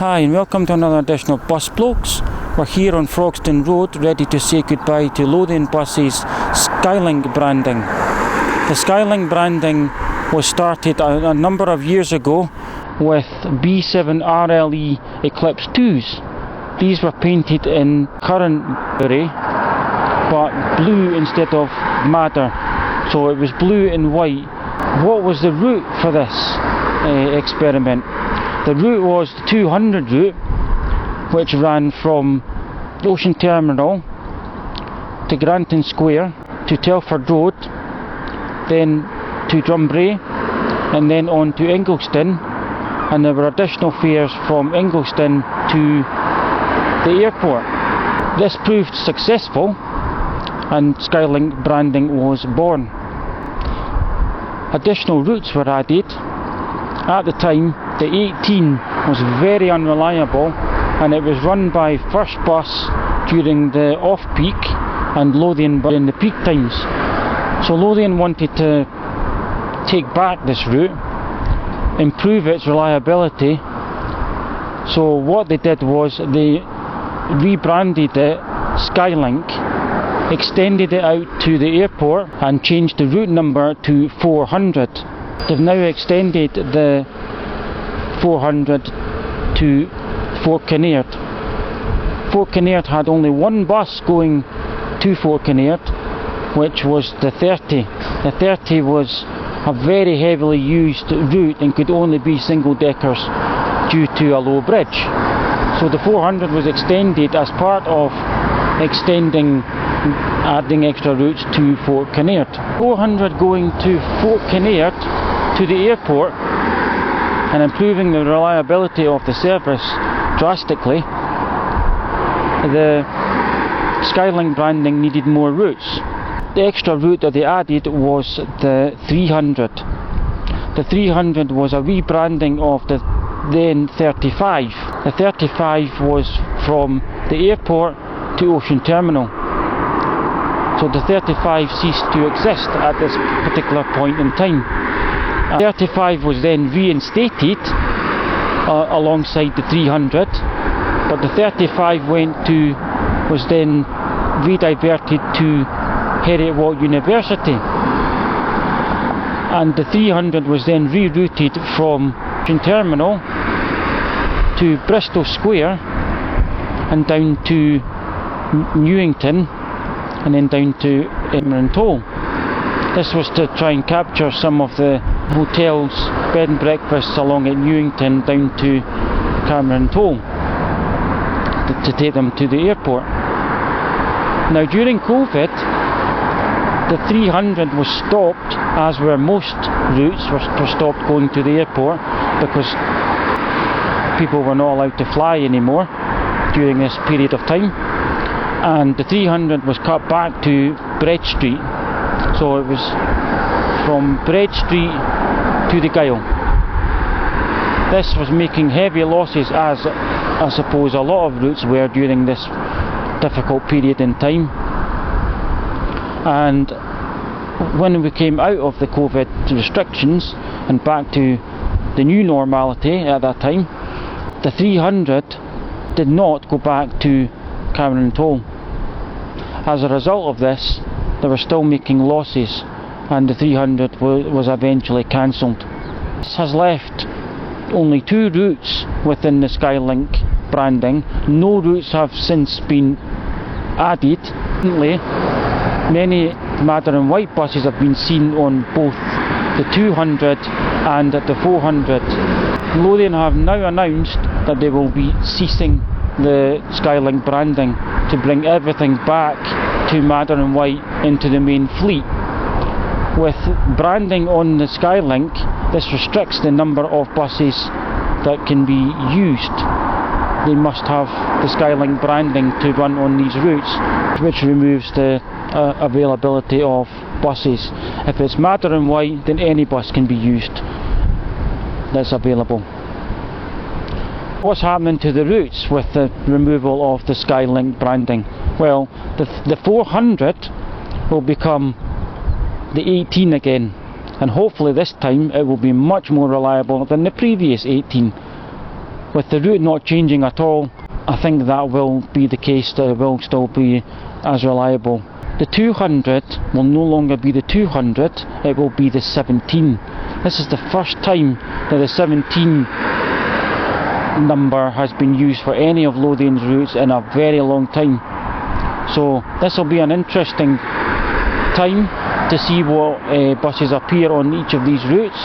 Hi and welcome to another edition of Bus Blokes. We're here on Frogston Road ready to say goodbye to Lothian Bus's Skylink branding. The Skylink branding was started a number of years ago with B7 RLE Eclipse 2s. These were painted in currant grey but blue instead of madder, so it was blue and white. What was the route for this experiment? The route was the 200 route, which ran from the Ocean Terminal to Granton Square to Telford Road, then to Drumbray, and then on to Ingliston, and there were additional fares from Ingliston to the airport. This proved successful and Skylink branding was born. Additional routes were added. At the time, the 18 was very unreliable and it was run by First Bus during the off-peak and Lothian in the peak times. So Lothian wanted to take back this route, improve its reliability. So what they did was they rebranded it Skylink, extended it out to the airport and changed the route number to 400. They've now extended the 400 to Fort Kinnaird. Fort Kinnaird had only one bus going to Fort Kinnaird, which was the 30. The 30 was a very heavily used route and could only be single deckers due to a low bridge. So the 400 was extended as part of adding extra routes to Fort Kinnaird. 400 going to Fort Kinnaird to the airport and improving the reliability of the service drastically. The Skylink branding needed more routes. The extra route that they added was the 300. The 300 was a rebranding of the then 35. The 35 was from the airport to Ocean Terminal. So the 35 ceased to exist at this particular point in time. 35 was then reinstated alongside the 300, but the 35 was then rediverted to Heriot-Watt University, and the 300 was then rerouted from Ocean Terminal to Bristol Square and down to Newington and then down to Cameron Toll. This was to try and capture some of the hotels, bed and breakfasts along at Newington down to Cameron Toll to take them to the airport. Now during COVID, the 300 was stopped, as were most routes were stopped going to the airport because people were not allowed to fly anymore during this period of time, and the 300 was cut back to Bread Street. So it was from Bread Street to the Gyle. This was making heavy losses, as I suppose a lot of routes were during this difficult period in time. And when we came out of the COVID restrictions and back to the new normality at that time, the 300 did not go back to Cameron Toll. As a result of this, they were still making losses and the 300 was eventually cancelled. This has left only two routes within the Skylink branding. No routes have since been added. Many madder and white buses have been seen on both the 200 and the 400. Lothian have now announced that they will be ceasing the Skylink branding to bring everything back to madder and white into the main fleet. With branding on the Skylink, this restricts the number of buses that can be used. They must have the Skylink branding to run on these routes, which removes the availability of buses. If it's madder and white, then any bus can be used that's available. What's happening to the routes with the removal of the Skylink branding? Well, the 400 will become the 18 again, and hopefully this time it will be much more reliable than the previous 18. with the route not changing at all, I think that will be the case, that it will still be as reliable. The 200 will no longer be the 200, it will be the 17. This is the first time that the 17 number has been used for any of Lothian's routes in a very long time. So this will be an interesting time to see what buses appear on each of these routes.